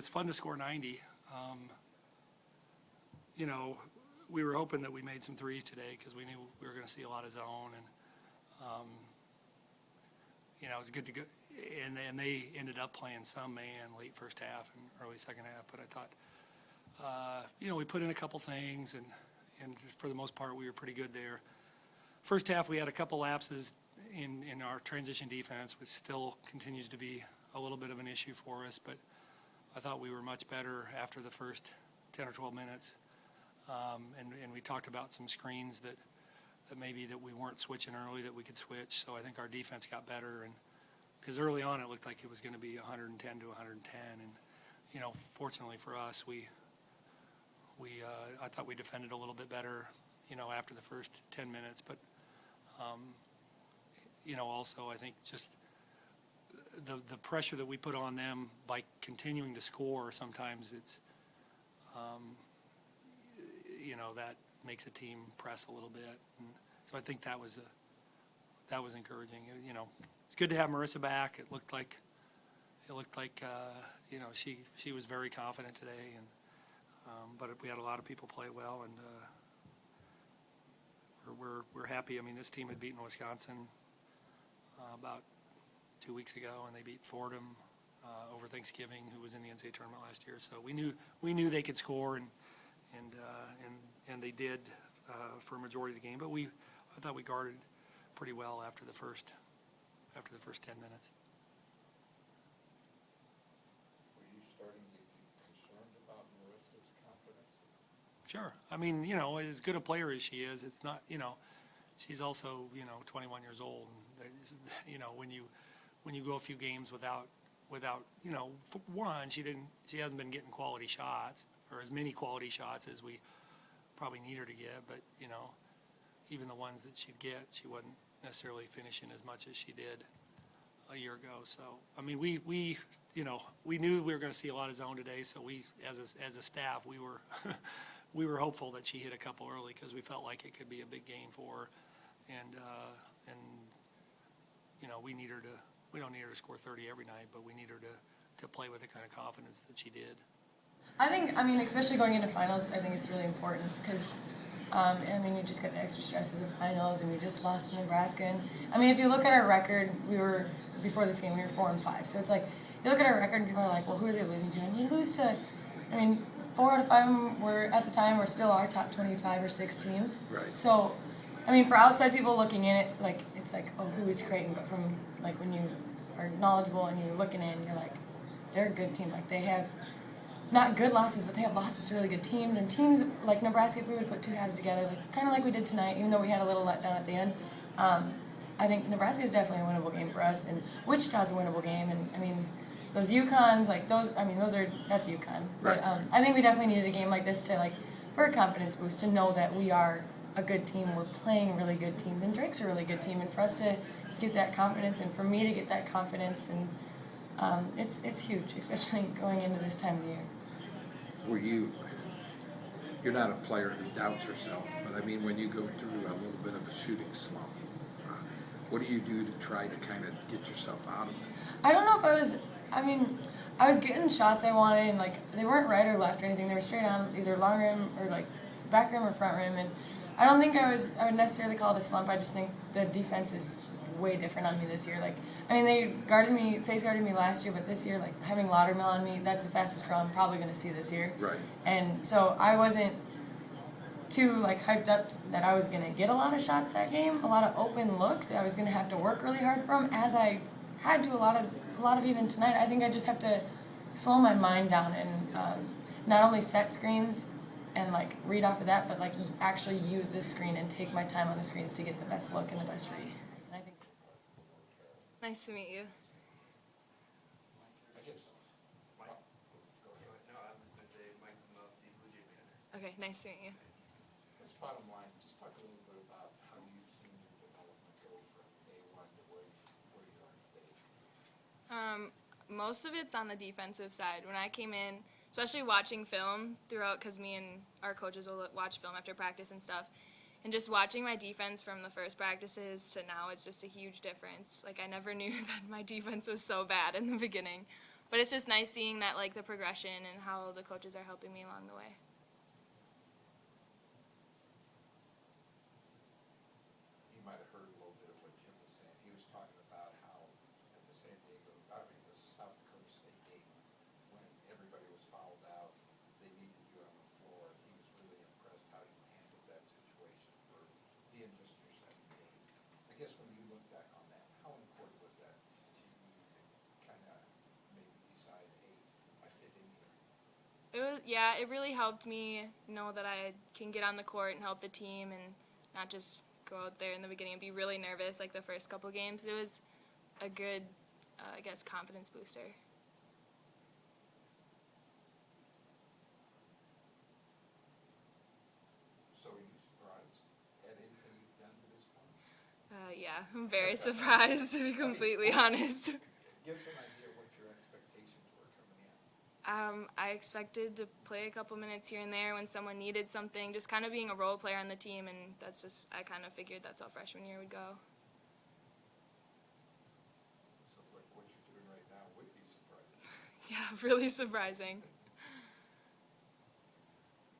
fun to score 90. You know, we were hoping that we made some threes today because we knew we were going to see a lot of zone, and you know, it was good to go. And they ended up playing some man late first half and early second half. But I thought, you know, we put in a couple things, and for the most part, we were pretty good there. First half, we had a couple lapses in our transition defense, which still continues to be a little bit of an issue for us. But I thought we were much better after the first 10 or 12 minutes. And we talked about some screens that maybe that we weren't switching early that we could switch. So I think our defense got better, and because early on it looked like it was going to be 110 to 110, and you know, fortunately for us, I thought we defended a little bit better, you know, after the first 10 minutes. But you know, also I think just the pressure that we put on them by continuing to score, sometimes it's you know, that makes a team press a little bit, and so I think that was encouraging. You know, it's good to have Marissa back. It looked like you know, she was very confident today, and but we had a lot of people play well, and we're happy. I mean, this team had beaten Wisconsin about 2 weeks ago, and they beat Fordham over Thanksgiving, who was in the NCAA tournament last year. So we knew they could score, and they did for a majority of the game. But I thought we guarded pretty well after the first 10 minutes. Were you starting to be concerned about Marissa's confidence? Sure. I mean, you know, as good a player as she is, it's not, you know, she's also, you know, 21 years old. And you know, when you go a few games without, you know, for one, she hasn't been getting quality shots, or as many quality shots as we probably need her to get. But you know, even the ones that she'd get, she wasn't necessarily finishing as much as she did a year ago. So I mean, we you know, we knew we were going to see a lot of zone today. So we, as a staff, we were we were hopeful that she hit a couple early because we felt like it could be a big game for her, and you know, we don't need her to score 30 every night, but we need her to play with the kind of confidence that she did. I mean, especially going into finals, I think it's really important because, I mean, you just get the extra stress of the finals, and we just lost to Nebraska. And, I mean, if you look at our record, before this game, we were 4-5. So it's like, you look at our record and people are like, well, who are they losing to? And we lose to, I mean, 4 out of 5 at the time, were still our top 25 or 6 teams. Right. So, I mean, for outside people looking in it, like, it's like, oh, who is Creighton? But from, like, when you are knowledgeable and you're looking in, you're like, they're a good team. Like, they have not good losses, but they have losses to really good teams. And teams like Nebraska, if we would put two halves together, like kind of like we did tonight, even though we had a little letdown at the end, I think Nebraska is definitely a winnable game for us, and Wichita's a winnable game. And I mean, those UConns, like those, I mean, that's UConn. Right. But I think we definitely needed a game like this to, like, for a confidence boost, to know that we are a good team. We're playing really good teams, and Drake's a really good team. And for us to get that confidence, and for me to get that confidence, and it's huge, especially going into this time of the year. You're not a player who doubts yourself, but I mean, when you go through a little bit of a shooting slump, what do you do to try to kind of get yourself out of it? I don't know if I was getting shots I wanted, and like they weren't right or left or anything. They were straight on, either long rim or like back rim or front rim. And I don't think I would necessarily call it a slump. I just think the defense is way different on me this year. Like, I mean, they face guarded me last year, but this year, like, having Laudermill on me, that's the fastest girl I'm probably going to see this year. Right. And so I wasn't too, like, hyped up that I was going to get a lot of shots that game, a lot of open looks. I was going to have to work really hard for them, as I had to a lot of even tonight. I think I just have to slow my mind down and not only set screens and, like, read off of that, but, like, actually use the screen and take my time on the screens to get the best look and the best read. Nice to meet you. Okay, nice to meet you. This bottom line, just talk a little bit about how you've seen your development go from A1 to where you are today. Most of it's on the defensive side. When I came in, especially watching film throughout, because me and our coaches will watch film after practice and stuff, and just watching my defense from the first practices to now, it's just a huge difference. Like, I never knew that my defense was so bad in the beginning. But it's just nice seeing that, like, the progression and how the coaches are helping me along the way. You might have heard a little bit of what Jim was saying. He was talking about how at the San Diego, the South Dakota State game, when everybody was fouled out, they needed you on the floor. He was really impressed how you handled that situation for being just your second game. I guess when you look back on that, how important was that to you to kind of maybe decide, hey, I fit in here? It really helped me know that I can get on the court and help the team and not just go out there in the beginning and be really nervous like the first couple games. It was a good, I guess, confidence booster. So are you surprised at anything you've done to this point? Yeah, I'm very surprised, to be completely honest. Give us an idea what your expectations were coming in. I expected to play a couple minutes here and there when someone needed something, just kind of being a role player on the team, and that's just, I kind of figured that's how freshman year would go. So what you're doing right now would be surprising. Yeah, really surprising.